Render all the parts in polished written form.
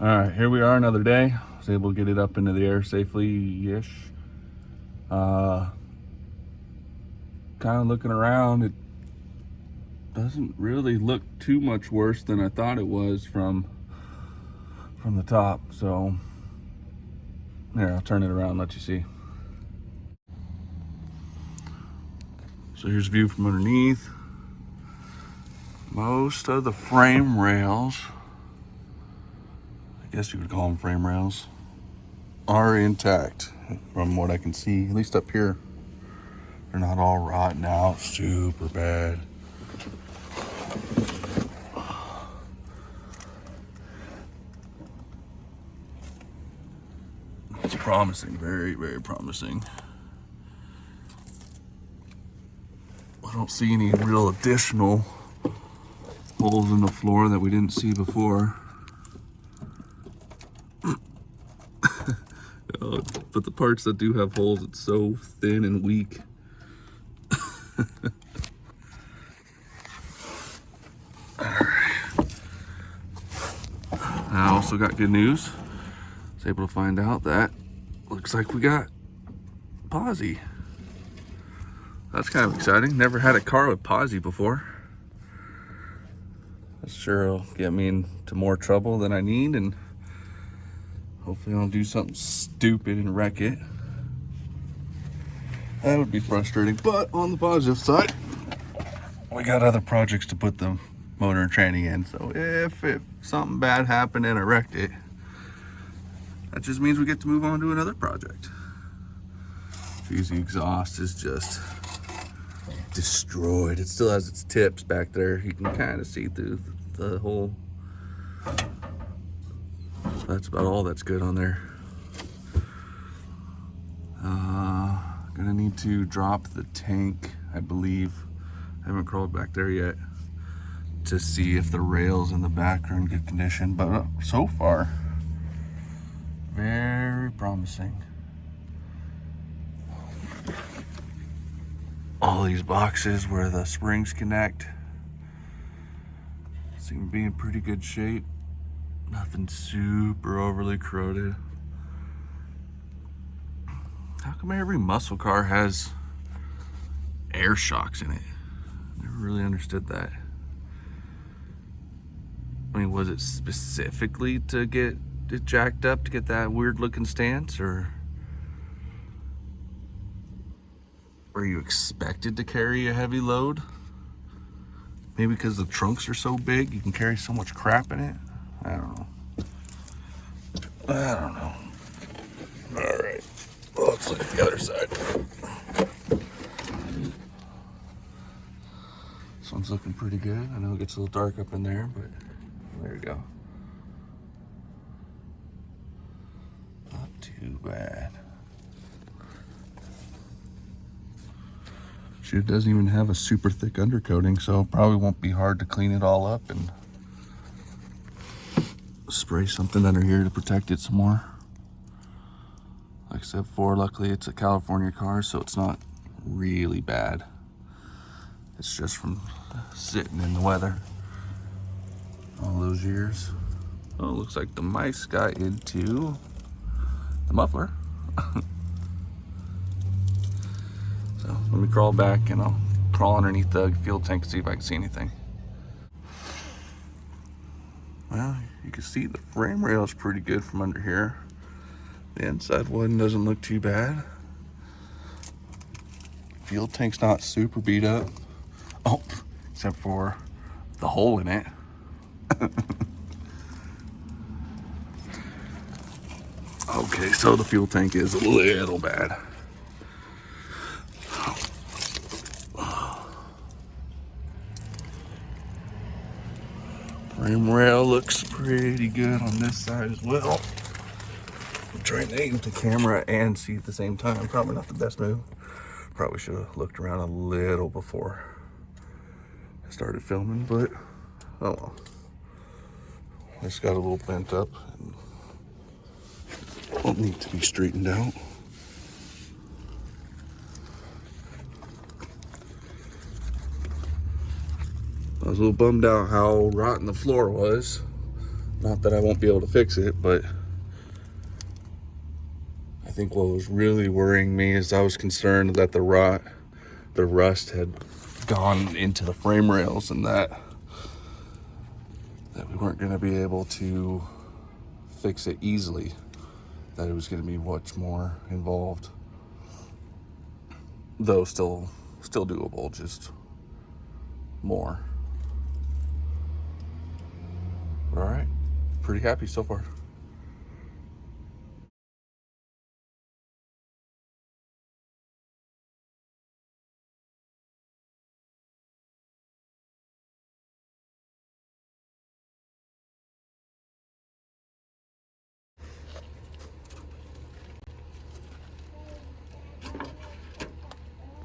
All right, here we are another day. I was able to get it up into the air safely-ish. Kind of looking around, it doesn't really look too much worse than I thought it was from the top. So here, I'll turn it around and let you see. So here's a view from underneath. Most of the frame rails, I guess you would call them frame rails, are intact from what I can see, at least up here. They're not all rotten out super bad. It's promising, very, very promising. I don't see any real additional holes in the floor that we didn't see before. But the parts that do have holes, it's so thin and weak. Alright. I also got good news. I was able to find out that looks like we got posi. That's kind of exciting. Never had a car with posi before. That sure will get me into more trouble than I need, and hopefully I don't do something stupid and wreck it. That would be frustrating, but on the positive side, we got other projects to put the motor and tranny in. So if something bad happened and I wrecked it, that just means we get to move on to another project. Geez, the exhaust is just destroyed. It still has its tips back there. You can kind of see through the hole. That's about all that's good on there. Gonna need to drop the tank, I believe. I haven't crawled back there yet to see if the rails in the back are in good condition, but so far, very promising. All these boxes where the springs connect seem to be in pretty good shape. Nothing super overly corroded. How come every muscle car has air shocks in it? Never really understood that. I mean, was it specifically to get it jacked up to get that weird looking stance, or were you expected to carry a heavy load? Maybe because the trunks are so big, you can carry so much crap in it? I don't know. I don't know. All right, well, let's look at the other side. This one's looking pretty good. I know it gets a little dark up in there, but there we go. Not too bad. It doesn't even have a super thick undercoating, so it probably won't be hard to clean it all up and spray something under here to protect it some more. Like I said before, luckily it's a California car, so it's not really bad. It's just from sitting in the weather all those years. Oh, it looks like the mice got into the muffler. So let me crawl back and I'll crawl underneath the fuel tank and see if I can see anything. Well, you can see the frame rail is pretty good from under here. The inside one doesn't look too bad. Fuel tank's not super beat up. Oh, except for the hole in it. Okay, so the fuel tank is a little bad. Frame rail looks pretty good on this side as well. I'm trying to aim the camera and see at the same time. Probably not the best move. Probably should have looked around a little before I started filming, but oh well. It's got a little bent up and will need to be straightened out. I was a little bummed out how rotten the floor was. Not that I won't be able to fix it, but I think what was really worrying me is I was concerned that the rust had gone into the frame rails, and that we weren't going to be able to fix it easily, that it was going to be much more involved, though still doable, just more. All right, pretty happy so far.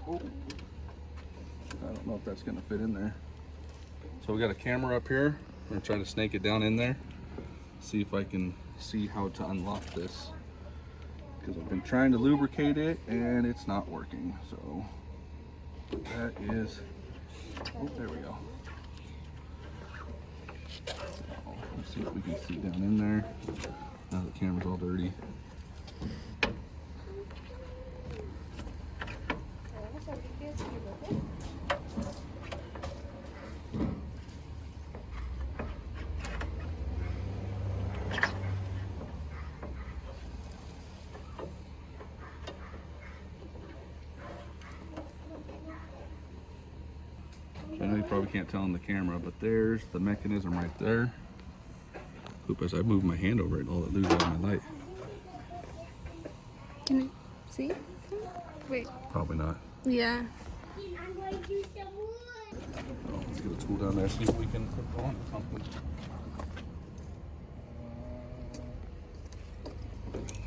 Oh, I don't know if that's gonna fit in there. So we got a camera up here. I'm gonna try to snake it down in there. See if I can see how to unlock this, because I've been trying to lubricate it and it's not working. So that is, oh, there we go. So let's see if we can see down in there. Now the camera's all dirty. I know you probably can't tell on the camera, but there's the mechanism right there. Oop, as I move my hand over it, all it loses on my light. Can I see? Wait. Probably not. Yeah. Oh, let's get a tool down there, see if we can put on something.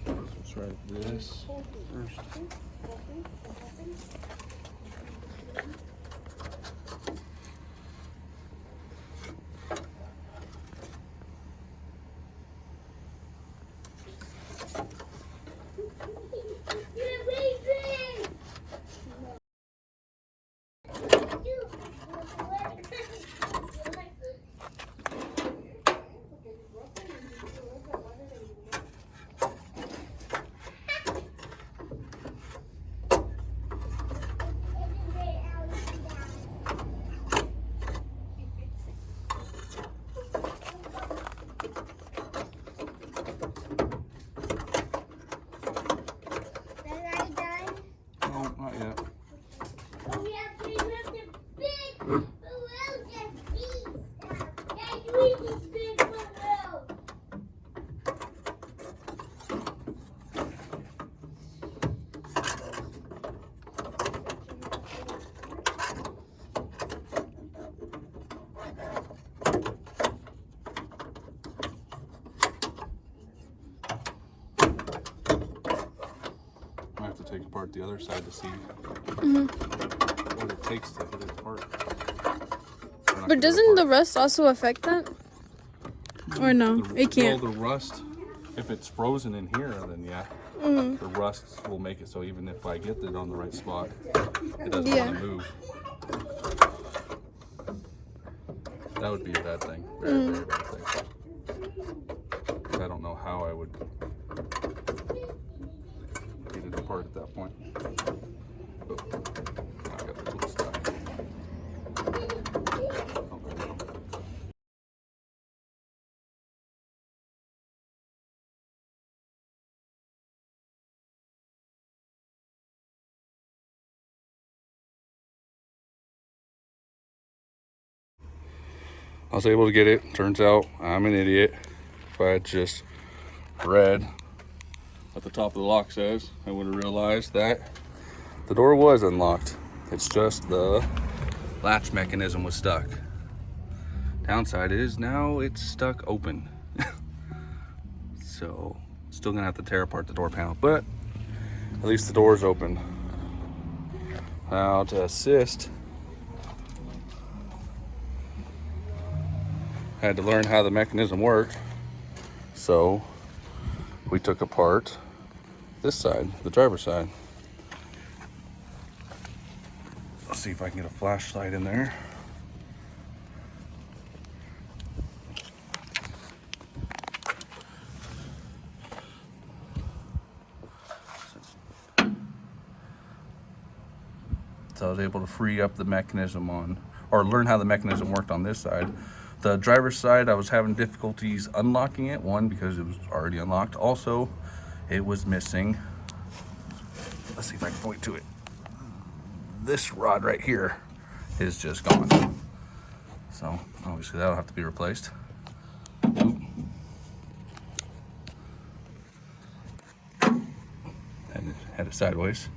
Let's try this first. I have to take apart the other side to see what it takes to hit it apart. But doesn't the rust also affect that? Or no, it can't? Well, the rust, if it's frozen in here, then yeah. The rust will make it so even if I get it on the right spot, it doesn't want to move. That would be a bad thing. Very, very bad thing. I don't know how I would get it apart at that point. Oh, I got the tool stuck. Oh, there we go. I was able to get it. Turns out I'm an idiot. If I had just read what the top of the lock says, I would have realized that the door was unlocked. It's just the latch mechanism was stuck. Downside is now it's stuck open. So still gonna have to tear apart the door panel, but at least the door's open. Now to assist, I had to learn how the mechanism worked. So we took apart this side, the driver's side. Let's see if I can get a flashlight in there. So I was able to free up the mechanism on, or learn how the mechanism worked on this side. The driver's side, I was having difficulties unlocking it. One, because it was already unlocked. Also, it was missing, let's see if I can point to it. This rod right here is just gone. So obviously that'll have to be replaced. Oop. Had it sideways.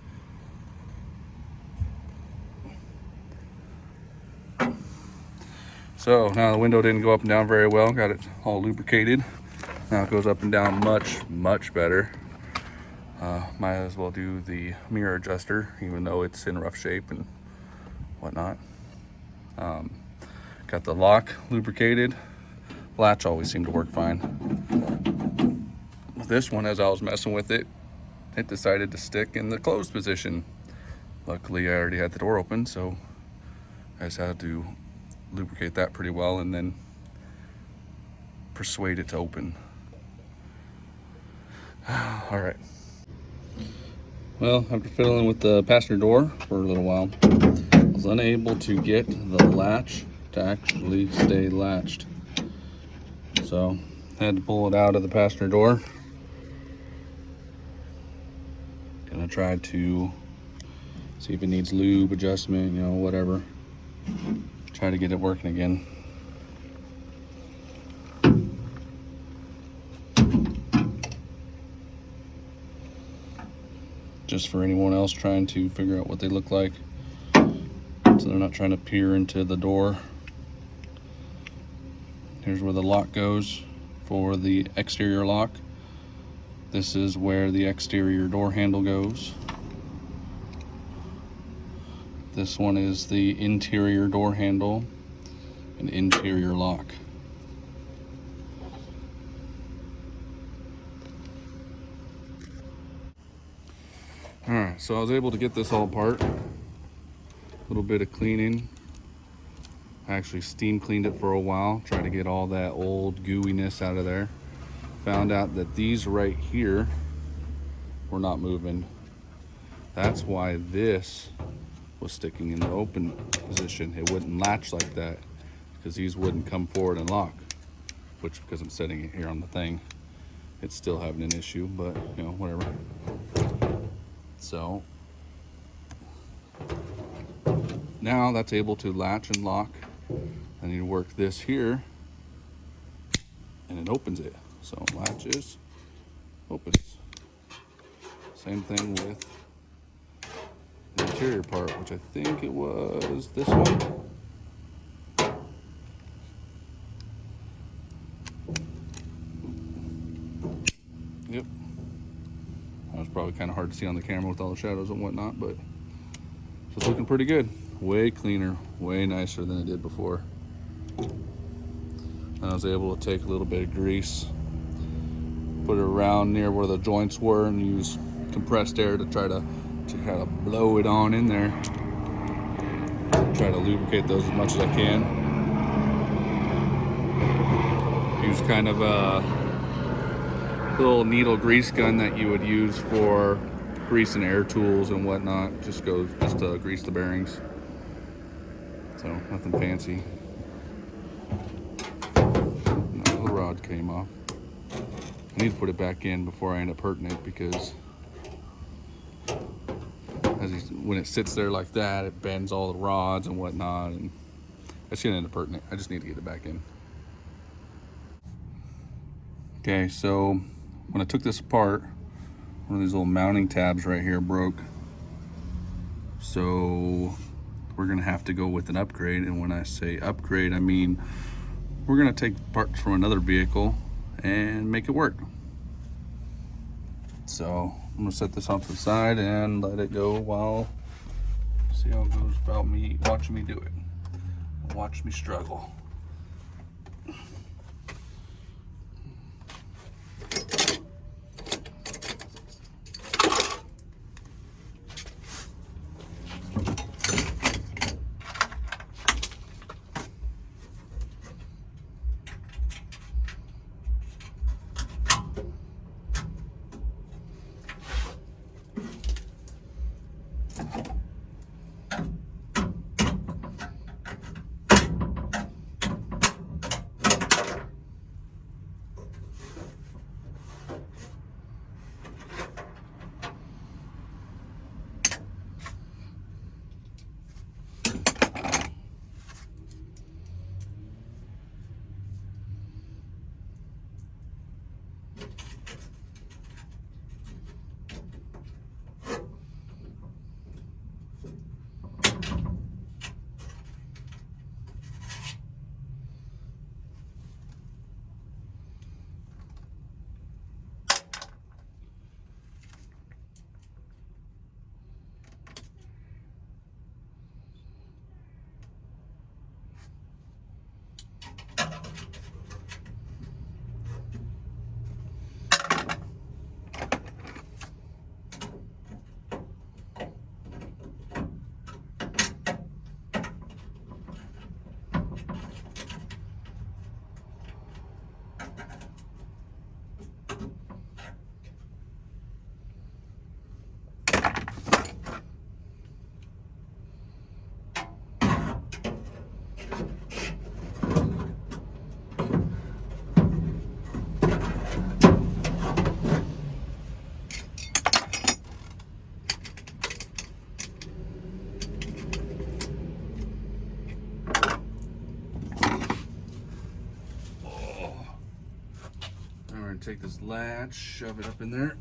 So now the window didn't go up and down very well. Got it all lubricated. Now it goes up and down much better. Might as well do the mirror adjuster, even though it's in rough shape and whatnot. Got the lock lubricated. Latch always seemed to work fine. This one, as I was messing with it, it decided to stick in the closed position. Luckily, I already had the door open, so I just had to lubricate that pretty well and then persuade it to open. All right. Well, after fiddling with the passenger door for a little while, I was unable to get the latch to actually stay latched. So I had to pull it out of the passenger door. Gonna try to see if it needs lube adjustment, you know, whatever. Try to get it working again. Just for anyone else trying to figure out what they look like, so they're not trying to peer into the door. Here's where the lock goes for the exterior lock. This is where the exterior door handle goes. This one is the interior door handle and interior lock. All right, so I was able to get this all apart. A little bit of cleaning. I actually steam cleaned it for a while, tried to get all that old gooiness out of there. Found out that these right here were not moving. That's why this was sticking in the open position. It wouldn't latch like that because these wouldn't come forward and lock, which, because I'm setting it here on the thing, it's still having an issue, but you know, whatever. So now that's able to latch and lock. I need to work this here and it opens it. So latches, opens. Same thing with the interior part, which I think it was this one. Yep. That was probably kind of hard to see on the camera with all the shadows and whatnot, but it's looking pretty good. Way cleaner, way nicer than it did before. And I was able to take a little bit of grease, put it around near where the joints were, and use compressed air to try to blow it on in there. Try to lubricate those as much as I can. Use kind of a little needle grease gun that you would use for greasing air tools and whatnot. Just to grease the bearings. So nothing fancy. No, the rod came off. I need to put it back in before I end up hurting it, because when it sits there like that, it bends all the rods and whatnot, and it's gonna end up hurting it. I just need to get it back in. Okay, so when I took this apart, one of these little mounting tabs right here broke. So we're gonna have to go with an upgrade, and when I say upgrade, I mean we're gonna take parts from another vehicle and make it work. So I'm gonna set this off to the side and let it go while, see how it goes about me watching me do it. Watch me struggle. Take this latch, shove it up in there.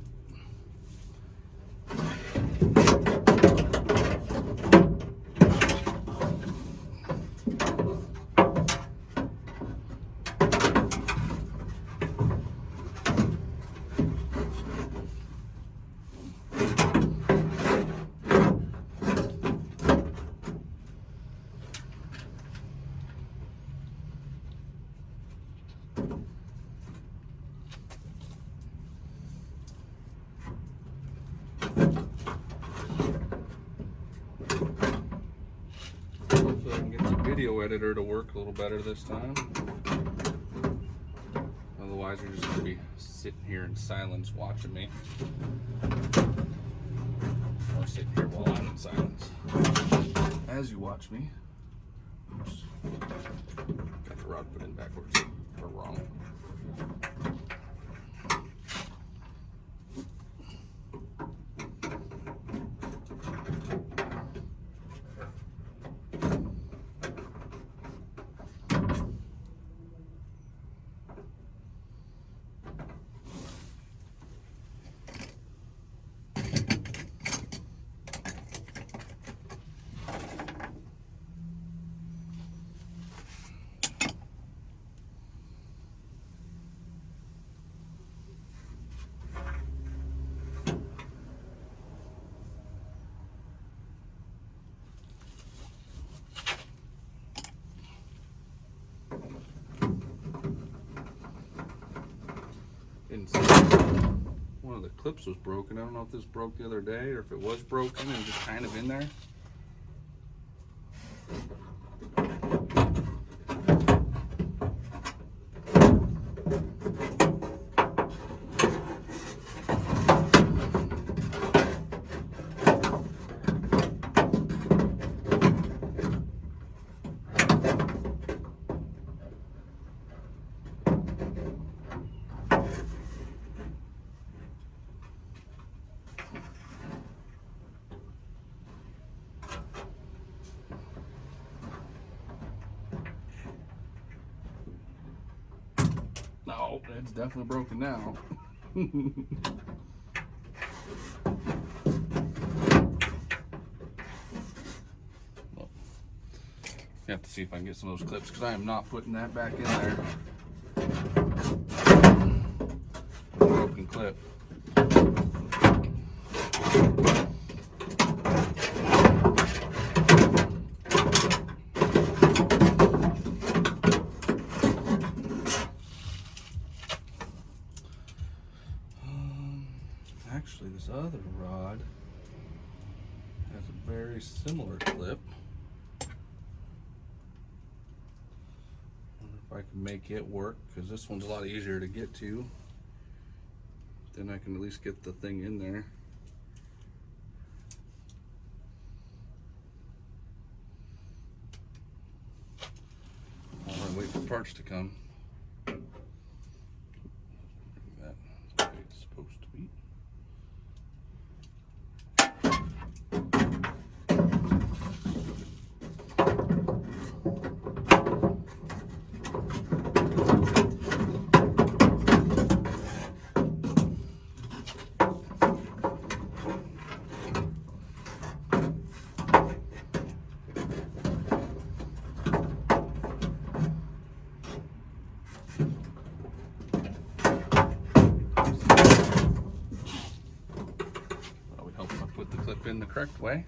Hopefully I can get the video editor to work a little better this time. Otherwise you're just going to be sitting here in silence watching me. Or sitting here while I'm in silence. As you watch me. Oops. Got the rod put in backwards. Or wrong. One of the clips was broken. I don't know if this broke the other day or if it was broken and just kind of in there. No, it's definitely broken now. Well, I have to see if I can get some of those clips because I am not putting that back in there. Broken clip. Actually, this other rod has a very similar clip. Wonder if I can make it work because this one's a lot easier to get to. Then I can at least get the thing in there. While I wait for parts to come. That's the way it's supposed to be. in the correct way.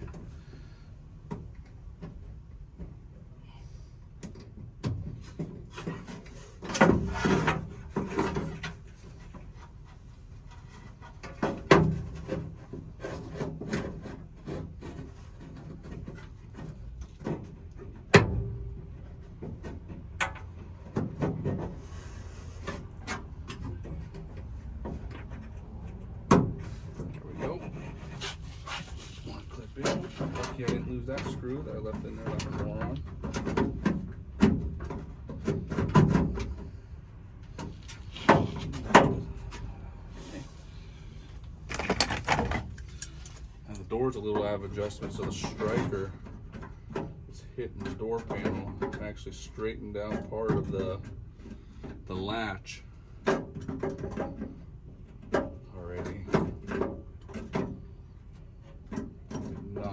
Lucky I didn't lose that screw that I left in there like a moron. Now the door's a little out of adjustment, so the striker is hitting the door panel and actually straightened down part of the latch already.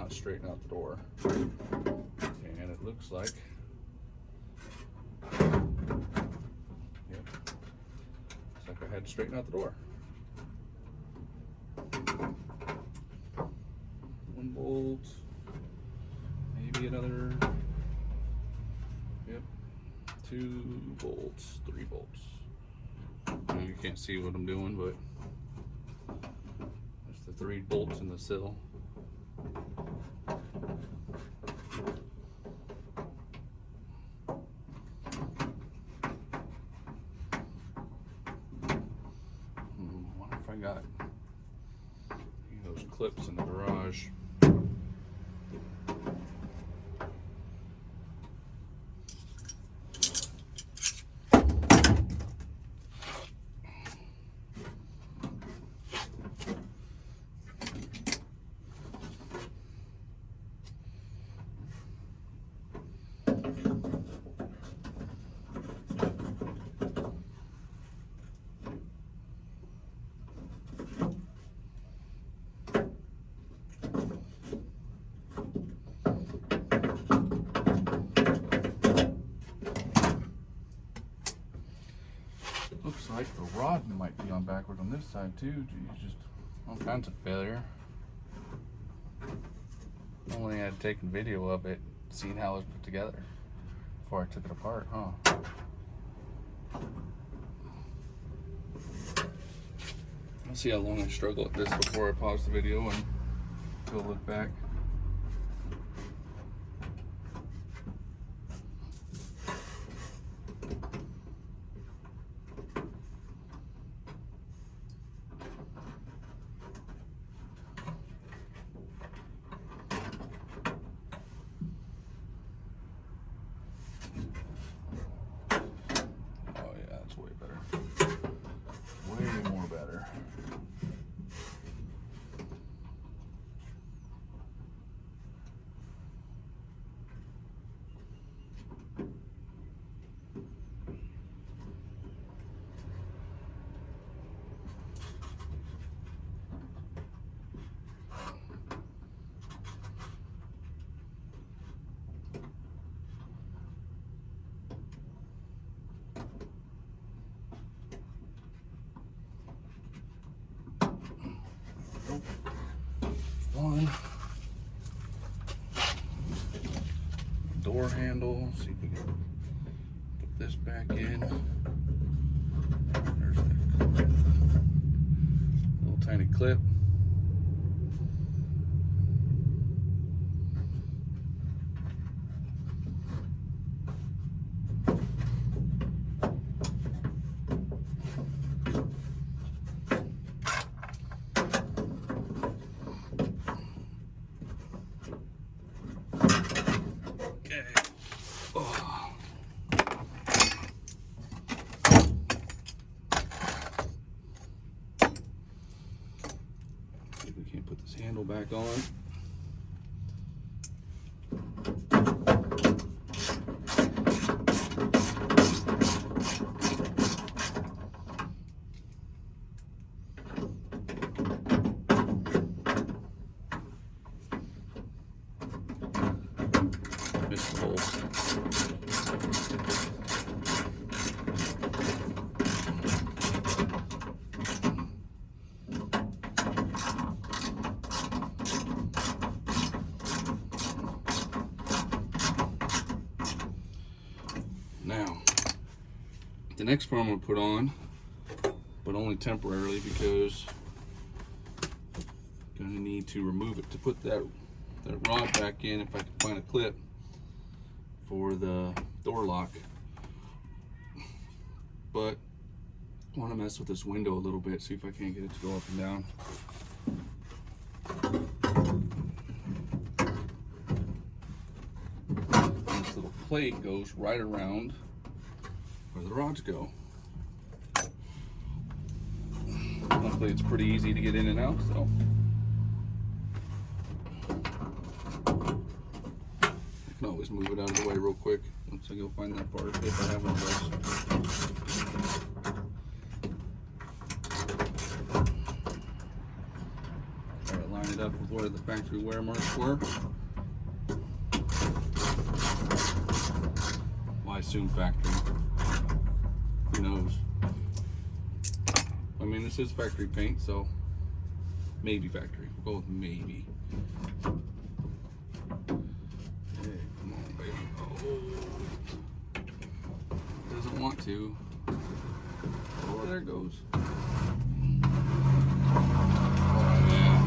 Straighten out the door, and it looks like, yep, looks like I had to straighten out the door. One bolt, maybe another, yep, 2 bolts, 3 bolts. You can't see what I'm doing, but there's the 3 bolts in the sill. Got those clips in the garage. Looks like the rod might be on backward on this side too. Geez, just all kinds of failure. Only had taken video of it, seen how it was put together before I took it apart, huh? I'll see how long I struggle at this before I pause the video and go look back. One door handle, see if we can put this back in. There's that little tiny clip. Put this handle back on. Missed the hole. The next part I'm going to put on, but only temporarily, because I'm going to need to remove it to put that rod back in if I can find a clip for the door lock. But I want to mess with this window a little bit, see if I can't get it to go up and down. And this little plate goes right around where the rods go. Luckily it's pretty easy to get in and out, so I can always move it out of the way real quick once I go find that part, if I have one of those. Alright, line it up with where the factory wear marks were. Well, I assume factory. Who knows? I mean, this is factory paint, so maybe factory. We'll go with maybe. Hey, come on, baby. Oh. Doesn't want to. Oh, there it goes. Oh, yeah.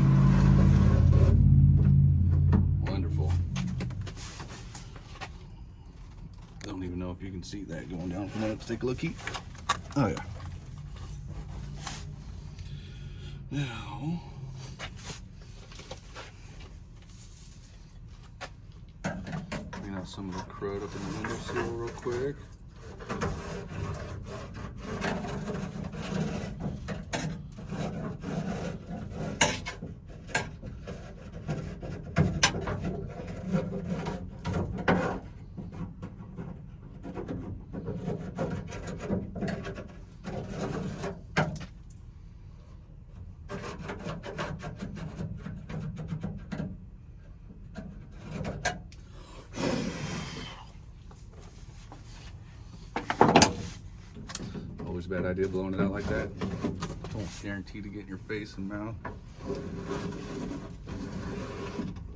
Wonderful. Don't even know if you can see that going down from there. Let's take a looky. Oh, yeah. Now, clean out some of the crud up in the windowsill real quick. Always a bad idea blowing it out like that. Don't guarantee to get in your face and mouth.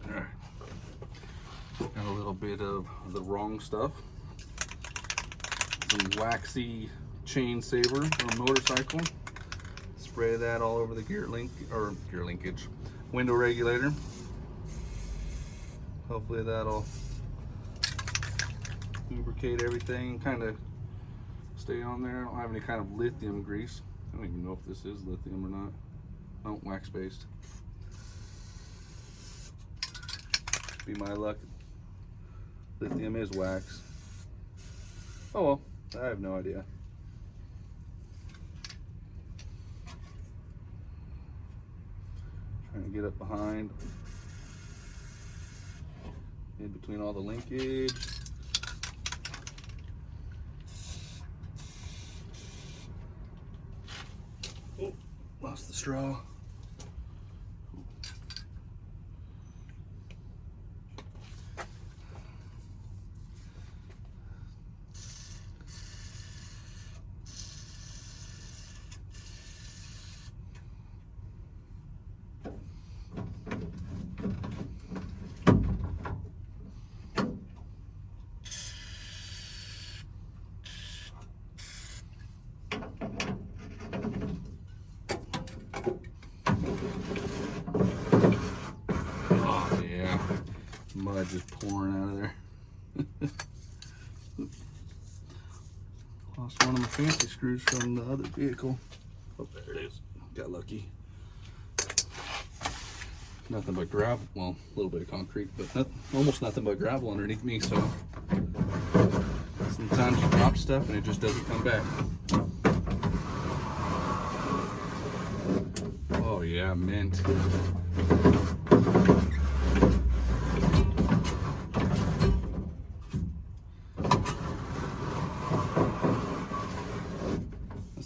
Alright. Got a little bit of the wrong stuff. Some waxy chain saver for a motorcycle. Spray that all over the gear linkage, window regulator. Hopefully that'll lubricate everything, kind of stay on there. I don't have any kind of lithium grease. I don't even know if this is lithium or not. Oh, wax based. Be my luck. Lithium is wax. Oh well, I have no idea. Trying to get up behind, in between all the linkage. Oh, lost the straw. Mud just pouring out of there. Lost one of my fancy screws from the other vehicle. Oh, there it is. Got lucky. Nothing but gravel. Well, a little bit of concrete, but almost nothing but gravel underneath me. So sometimes you drop stuff and it just doesn't come back. Oh yeah, mint.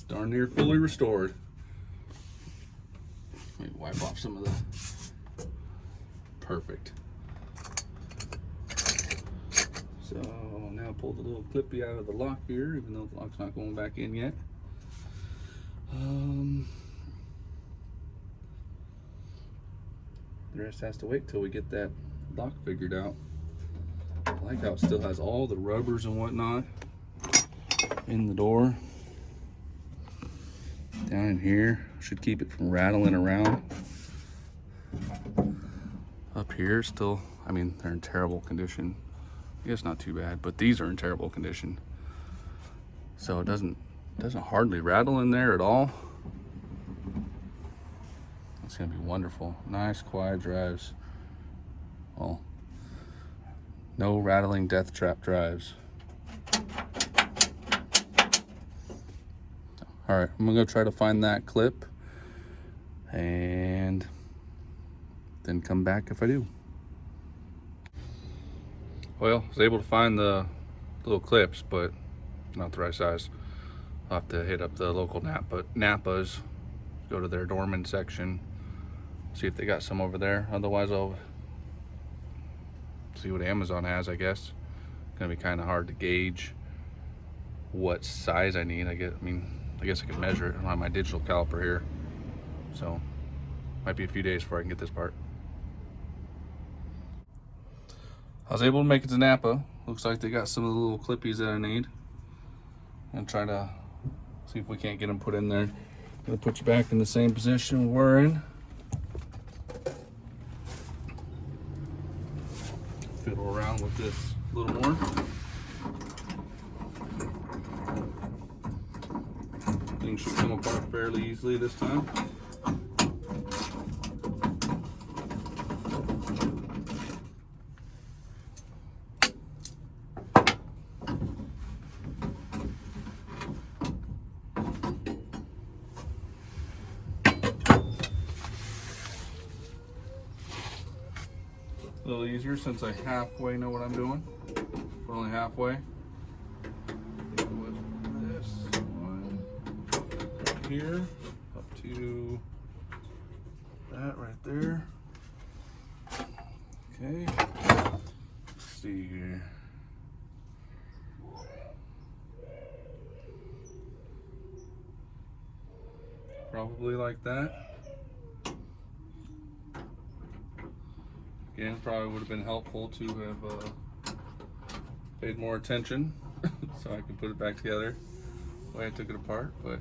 Darn near fully restored. Let me wipe off some of the. Perfect. So now pull the little clippy out of the lock here, even though the lock's not going back in yet. The rest has to wait till we get that lock figured out. I like how it still has all the rubbers and whatnot in the door. Down in here, should keep it from rattling around. Up here, still, I mean, they're in terrible condition. I guess not too bad, but these are in terrible condition. So it doesn't hardly rattle in there at all. It's gonna be wonderful. Nice, quiet drives. Well, no rattling death trap drives. All right, I'm gonna go try to find that clip and then come back if I do. Well, I was able to find the little clips, but not the right size. I'll have to hit up the local Napa's, go to their Dorman section, see if they got some over there. Otherwise, I'll see what Amazon has, I guess. It's gonna be kind of hard to gauge what size I need. I guess I can measure it on my digital caliper here. So, might be a few days before I can get this part. I was able to make it to Napa. Looks like they got some of the little clippies that I need. And try to see if we can't get them put in there. Gonna put you back in the same position we're in. Fiddle around with this a little more. Things should come apart fairly easily this time. A little easier since I halfway know what I'm doing. We're only halfway. With this one right here up to that right there. Okay. Let's see here. Probably like that. Again, probably would have been helpful to have paid more attention so I could put it back together the way I took it apart, but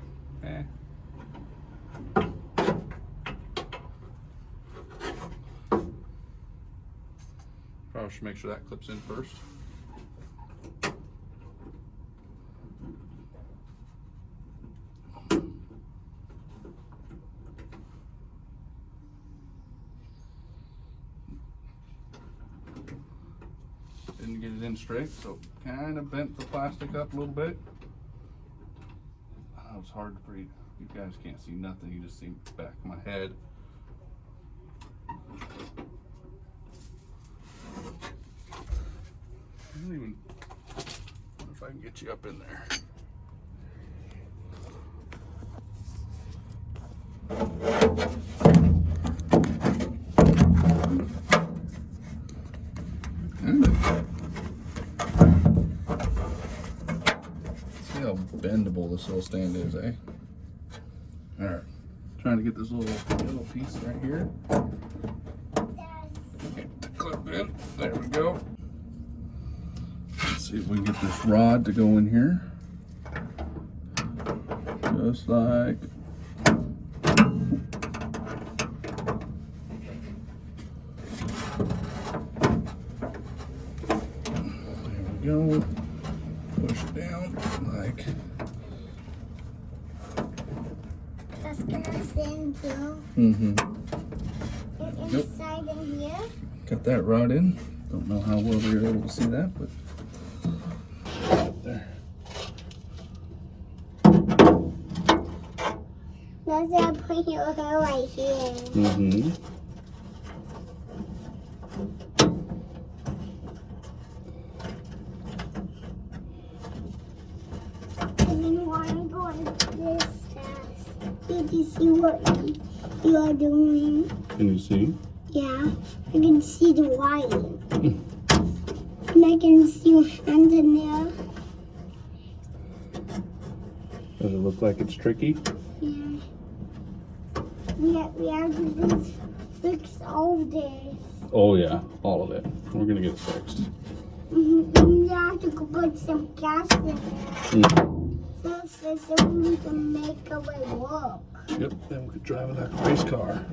probably should make sure that clips in first. Didn't get it in straight, so kind of bent the plastic up a little bit. Oh, it's hard for you. You guys can't see nothing. You just see the back of my head. I don't even wonder if I can get you up in there. See how bendable this little stand is, eh? All right, trying to get this little piece right here. Get the clip in. There we go. Let's see if we can get this rod to go in here. Just like. There we go. Push it down like. That's gonna stand too. Mm-hmm. Inside in here. Got that rod in. Don't know how well we were able to see that, but there. That's why I put your hair right here. Mm-hmm. And then why I'm going this fast? Did you see what you are doing? Can you see? Yeah, I can see the wire. And I can see your hand in there. Does it look like it's tricky? Yeah. We have to fix all of this. Oh yeah, all of it. We're gonna get it fixed. You have to put some gas in there. this is so we can make a way work. Yep, then we could drive it like a race car.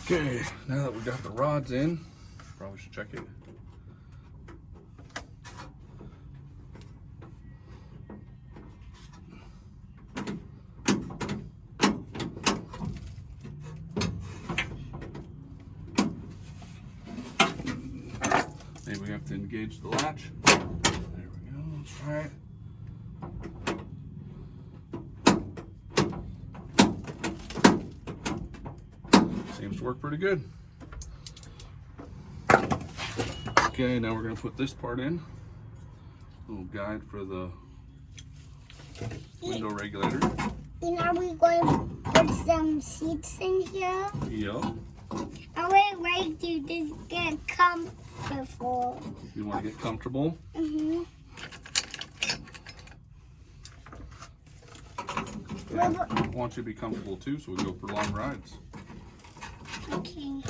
Okay, now that we got the rods in, probably should check it. Maybe we have to engage the latch. There we go, let's try it. Seems to work pretty good. Okay, now we're going to put this part in. Little guide for the window regulator. And are we going to put some seats in here? Yep. I would like to just get comfortable. You want to get comfortable? Mm-hmm. Yeah. I want you to be comfortable too, so we go for long rides. Okay.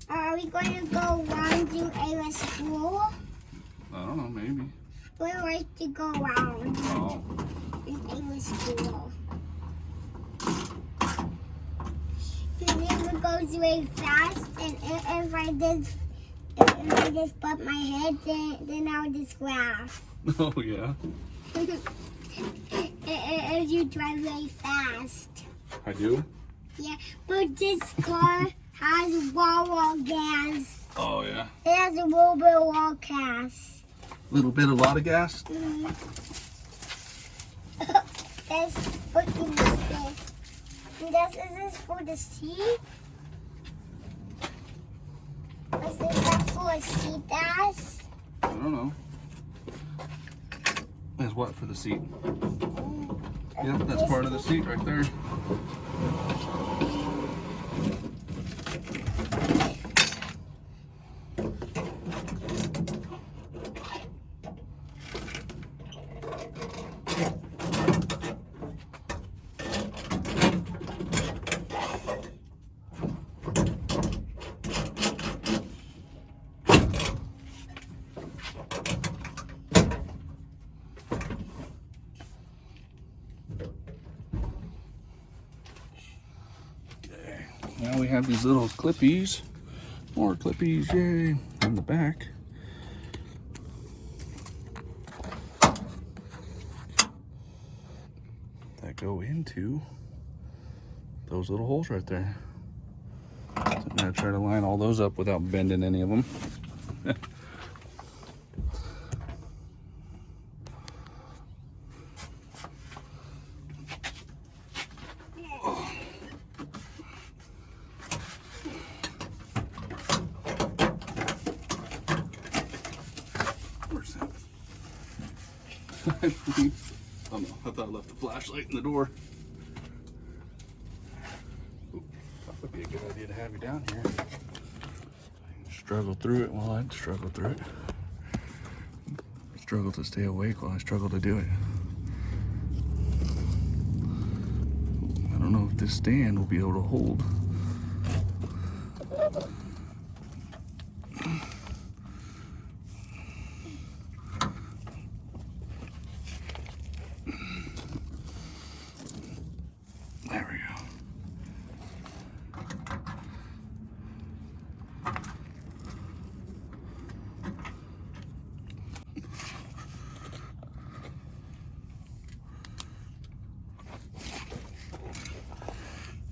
Are we going to go around to a school? I don't know, maybe. We like to go around Oh. in a school. And then we go really fast, and if I just put my head, then I'll just laugh. Oh, yeah. If you drive really fast. I do? Yeah, but this car has wall gas. Oh, yeah. It has a little bit of wall gas. Little bit, a lot of gas? That's what you mistake. And is this for the seat? Is that for a seat gas? I don't know. That's what for the seat? Yep, that's part of the seat right there. Now we have these little clippies, more clippies, yay, in the back. That go into those little holes right there. So I'm gonna try to line all those up without bending any of them. Oh no, I thought I left the flashlight in the door. Ooh, that would be a good idea to have you down here. Struggle through it while I struggle through it. Struggle to stay awake while I struggle to do it. I don't know if this stand will be able to hold. There we go.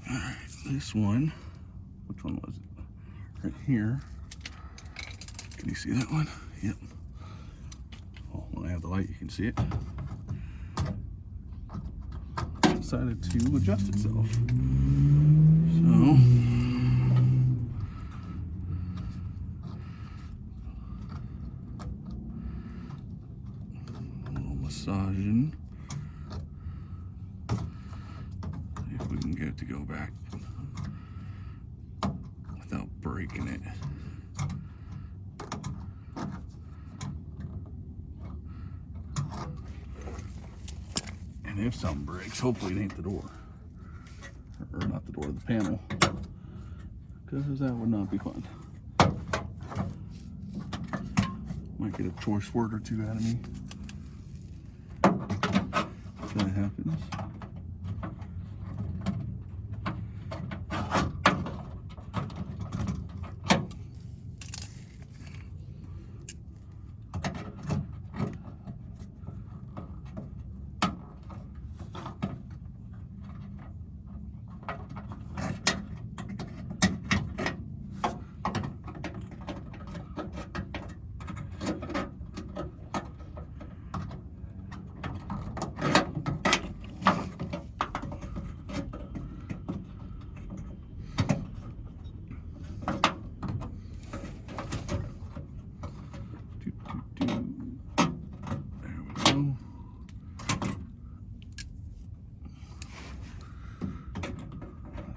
All right, this one, which one was it? Right here. Can you see that one? Yep. Well, when I have the light, you can see it. Decided to adjust itself. So a little massaging. See if we can get it to go back without breaking it. And if something breaks, hopefully it ain't the door. Or not the door, the panel. Because that would not be fun. Might get a choice word or two out of me. that happens.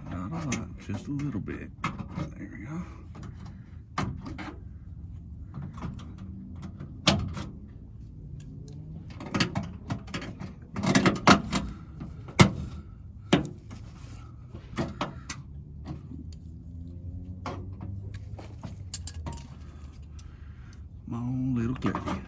Not a lot, just a little bit. There we go. Come on, little clippy.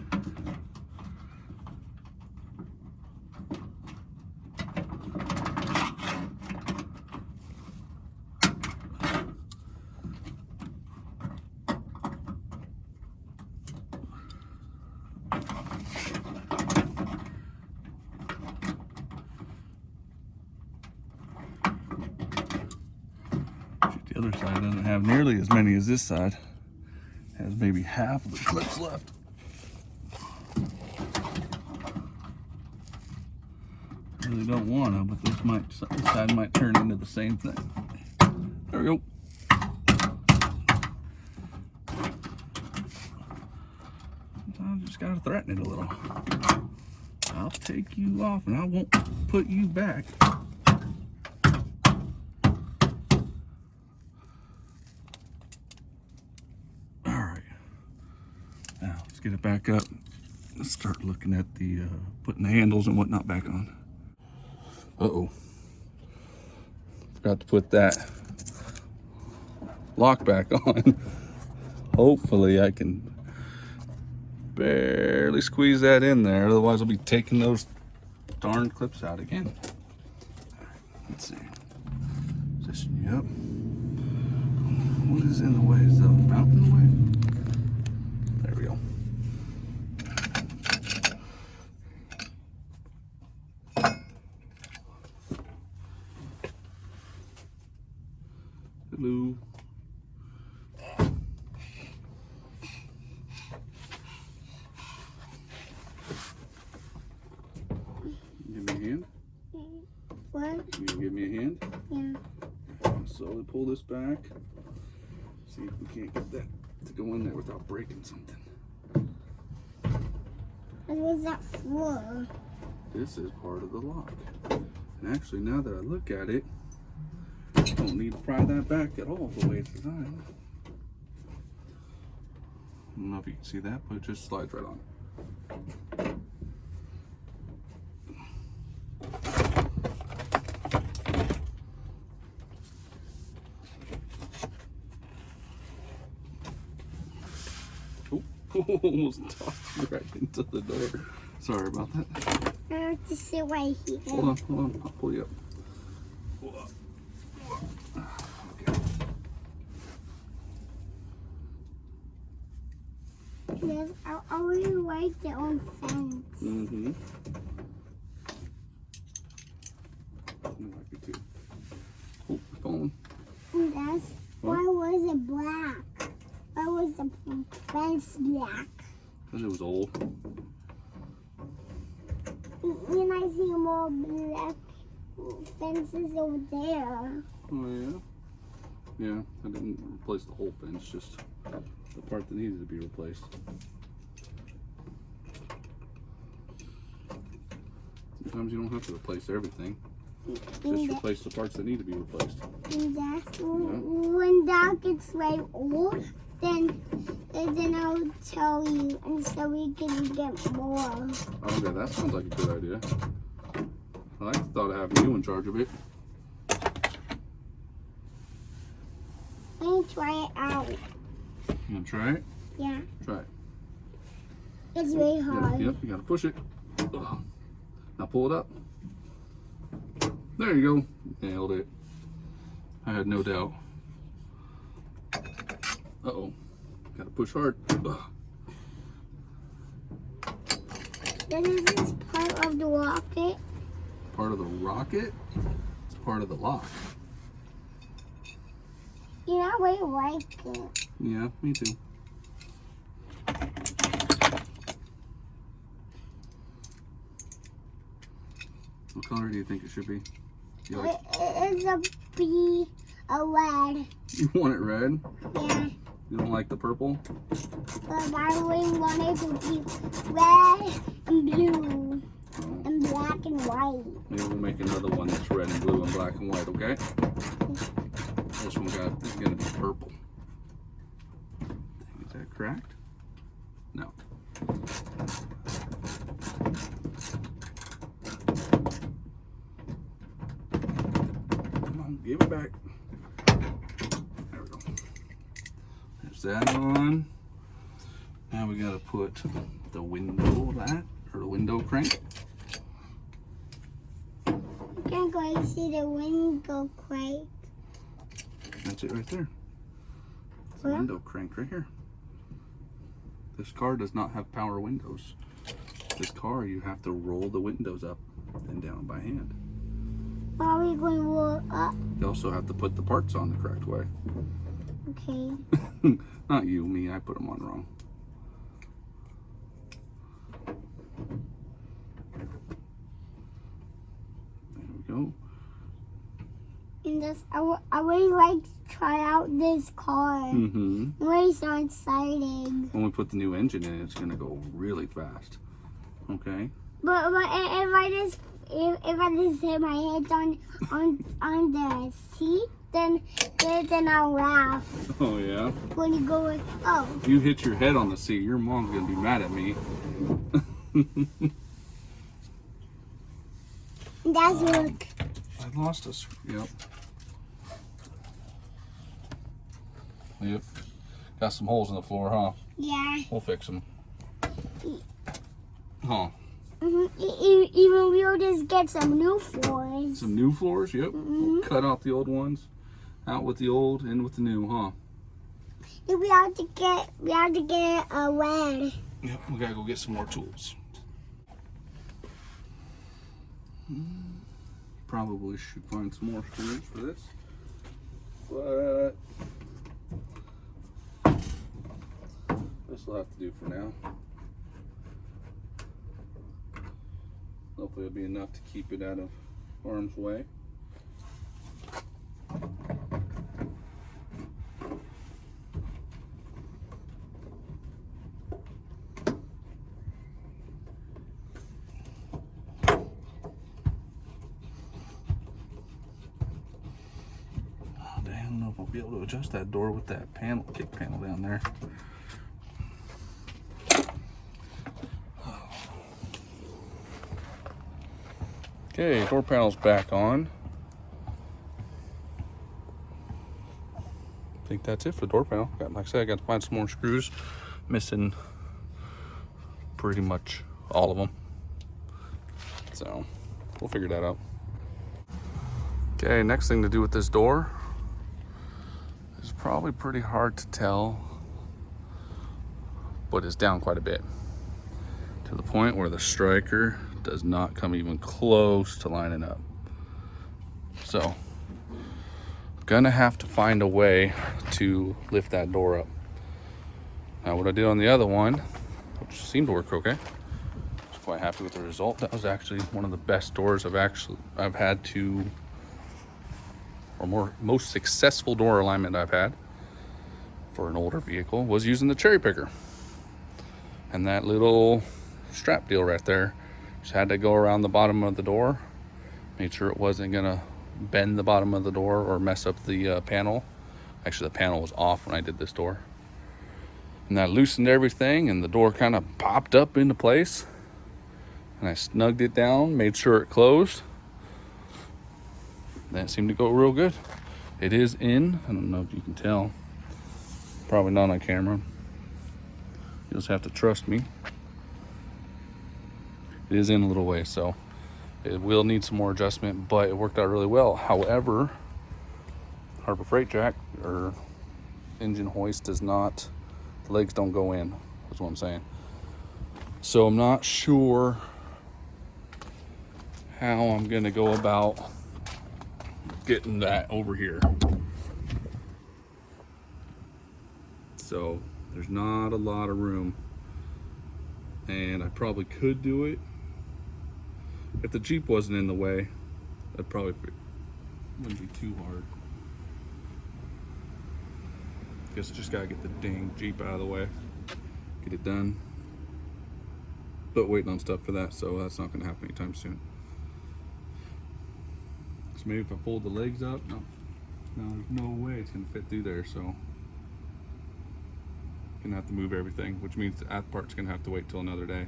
The other side doesn't have nearly as many as this side. Has maybe half of the clips left. Really don't want to, but this side might turn into the same thing. There we go. Sometimes you just gotta threaten it a little. I'll take you off and I won't put you back. Let's get it back up. Let's start looking at the putting the handles and whatnot back on. Uh-oh. Forgot to put that lock back on. Hopefully I can barely squeeze that in there. Otherwise I'll be taking those darn clips out again. Let's see. Position you up. What is in the way? Is the mount in the way? There we go. Hello. Give me a hand. What? You gonna give me a hand? Yeah. Slowly pull this back. See if we can't get that to go in there without breaking something. What was that for? This is part of the lock. And actually, now that I look at it, I don't need to pry that back at all the way it's designed. I don't know if you can see that, but it just slides right on. Oh, almost tossed me right into the door. Sorry about that. I have to sit right here. Hold on, I'll pull you up. Okay. Yes, I already like their own fence. Mm-hmm. I like it too. Oh, phone. And that's why was it black? Why was the fence black? Because it was old. And I see more black fences over there. Oh yeah? Yeah, I didn't replace the whole fence, just the part that needed to be replaced. Sometimes you don't have to replace everything. Just replace the parts that need to be replaced. And that's when that gets right old, then I'll tell you, and so we can get more. Okay, that sounds like a good idea. I like the thought of having you in charge of it. Let me try it out. You gonna try it? Yeah. Try it. It's really hard. Yep, you gotta push it. Ugh. Now pull it up. There you go. Nailed it. I had no doubt. Uh-oh. Gotta push hard. Ugh. This is part of the rocket. Part of the rocket? It's part of the lock. You know, I really like it. Yeah, me too. What color do you think it should be? You like... It's a red. You want it red? Yeah. You don't like the purple? But I really want it to be red and blue and black and white. Maybe we'll make another one that's red and blue and black and white, okay? This one is gonna be purple. Is that cracked? No. Come on, give it back. There we go. There's that on. Now we gotta put the window latch or the window crank. You can go and see the window crank. That's it right there. It's the What? window crank right here. This car does not have power windows. This car, you have to roll the windows up and down by hand. Are we going to roll up? You also have to put the parts on the correct way. Okay. Not you, me. I put them on wrong. There we go. And this, I really like to try out this car. Mm-hmm. I'm really so excited. When we put the new engine in, it's gonna go really fast. Okay. But if I just hit my head on the seat, then I'll laugh. Oh yeah. When you go with, oh. If you hit your head on the seat, your mom's gonna be mad at me. That's look. I lost us. Yep. Yep. Got some holes in the floor, huh? Yeah. We'll fix them. Huh. Even we'll just get some new floors. Some new floors? Yep. We'll cut out the old ones. Out with the old, in with the new, huh? We have to get a red. Yep. We gotta go get some more tools. Probably should find some more screws for this. But this will have to do for now. Hopefully it'll be enough to keep it out of harm's way. Oh, dang, I don't know if I'll be able to adjust that door with that panel, kick panel down there. Okay, door panel's back on. I think that's it for the door panel. Like I said, I got to find some more screws. Missing pretty much all of them. So we'll figure that out. Okay, next thing to do with this door is probably pretty hard to tell, but it's down quite a bit to the point where the striker does not come even close to lining up. So I'm gonna have to find a way to lift that door up. Now what I did on the other one, which seemed to work okay, I was quite happy with the result. That was actually one of the best doors I've had to, or most successful door alignment I've had for an older vehicle was using the cherry picker. And that little strap deal right there, just had to go around the bottom of the door, made sure it wasn't gonna bend the bottom of the door or mess up the panel. Actually, the panel was off when I did this door. And that loosened everything and the door kind of popped up into place. And I snugged it down, made sure it closed. That seemed to go real good. It is in, I don't know if you can tell. Probably not on camera. You'll just have to trust me. It is in a little way, so It will need some more adjustment, but it worked out really well. However, Harbor Freight Jack or engine hoist does not, the legs don't go in, is what I'm saying. So I'm not sure how I'm gonna go about getting that over here. So there's not a lot of room, and I probably could do it if the Jeep wasn't in the way. That probably wouldn't be too hard. Guess just gotta get the dang Jeep out of the way, get it done. But waiting on stuff for that, so that's not gonna happen anytime soon. So maybe if I fold the legs up, no, there's no way it's gonna fit through there, so gonna have to move everything, which means that part's gonna have to wait till another day.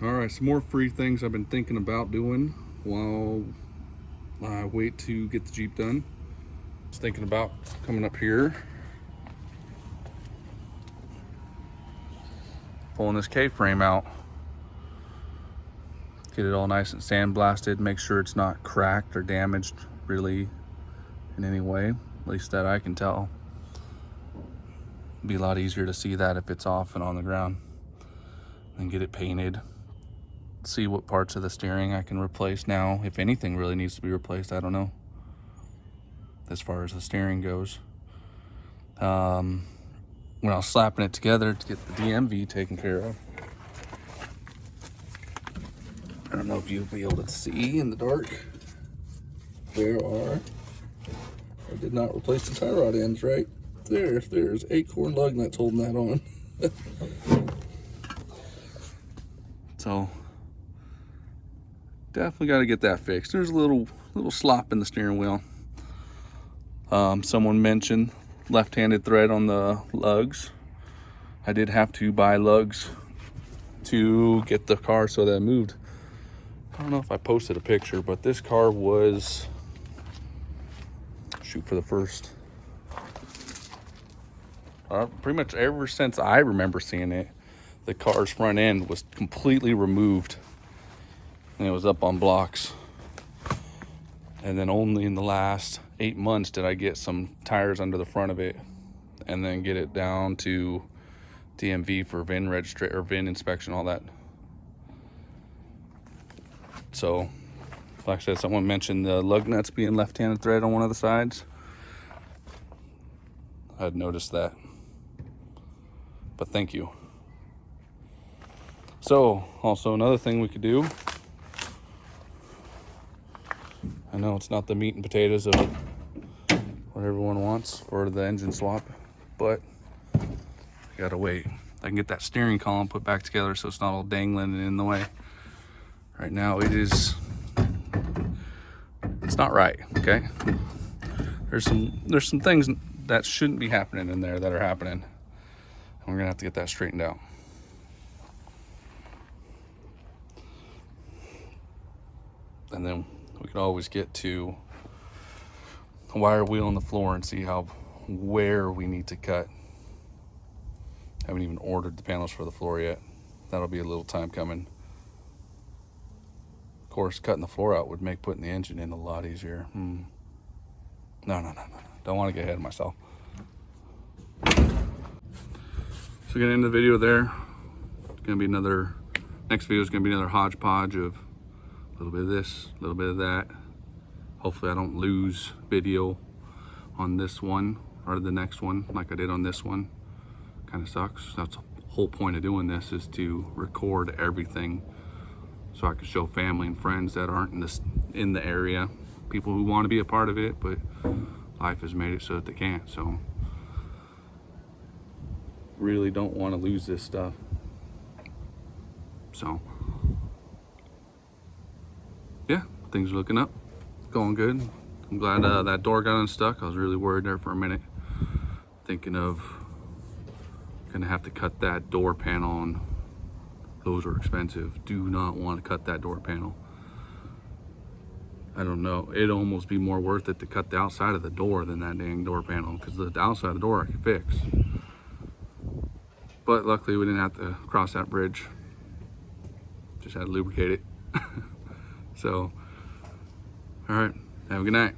All right, some more free things I've been thinking about doing while I wait to get the Jeep done. I was thinking about coming up here, pulling this K-frame out, get it all nice and sandblasted, make sure it's not cracked or damaged really in any way, at least that I can tell. It'd be a lot easier to see that if it's off and on the ground, and get it painted. See what parts of the steering I can replace now, if anything really needs to be replaced. I don't know as far as the steering goes. When I was slapping it together to get the DMV taken care of, I don't know if you'll be able to see in the dark, I did not replace the tie rod ends, right? There's acorn lug nuts holding that on. So definitely got to get that fixed. There's a little slop in the steering wheel. Someone mentioned left-handed thread on the lugs. I did have to buy lugs to get the car so that it moved. I don't know if I posted a picture, but this car was, shoot, for the first, pretty much ever since I remember seeing it, the car's front end was completely removed and it was up on blocks. And then only in the last 8 months did I get some tires under the front of it and then get it down to DMV for VIN registry or VIN inspection, all that. So, like I said, someone mentioned the lug nuts being left-handed thread on one of the sides. I'd noticed that, but thank you. So, also another thing we could do, I know it's not the meat and potatoes of what everyone wants for the engine swap, but I gotta wait. I can get that steering column put back together so it's not all dangling and in the way. Right now it's not right, okay? There's some things that shouldn't be happening in there that are happening. And we're gonna have to get that straightened out. And then we could always get to a wire wheel on the floor and see where we need to cut. Haven't even ordered the panels for the floor yet. That'll be a little time coming. Of course, cutting the floor out would make putting the engine in a lot easier. No. Don't want to get ahead of myself. So we're gonna end the video there. It's gonna be next video is gonna be another hodgepodge of a little bit of this, a little bit of that. Hopefully I don't lose video on this one or the next one like I did on this one. Kind of sucks. That's the whole point of doing this, is to record everything so I can show family and friends that aren't in the area, people who want to be a part of it, but life has made it so that they can't. So really don't want to lose this stuff. So yeah, things are looking up, going good. I'm glad that door got unstuck. I was really worried there for a minute, thinking of gonna have to cut that door panel, and those are expensive. Do not want to cut that door panel. I don't know, it'd almost be more worth it to cut the outside of the door than that dang door panel, because the outside of the door I can fix. But luckily we didn't have to cross that bridge. Just had to lubricate it. So, all right, have a good night.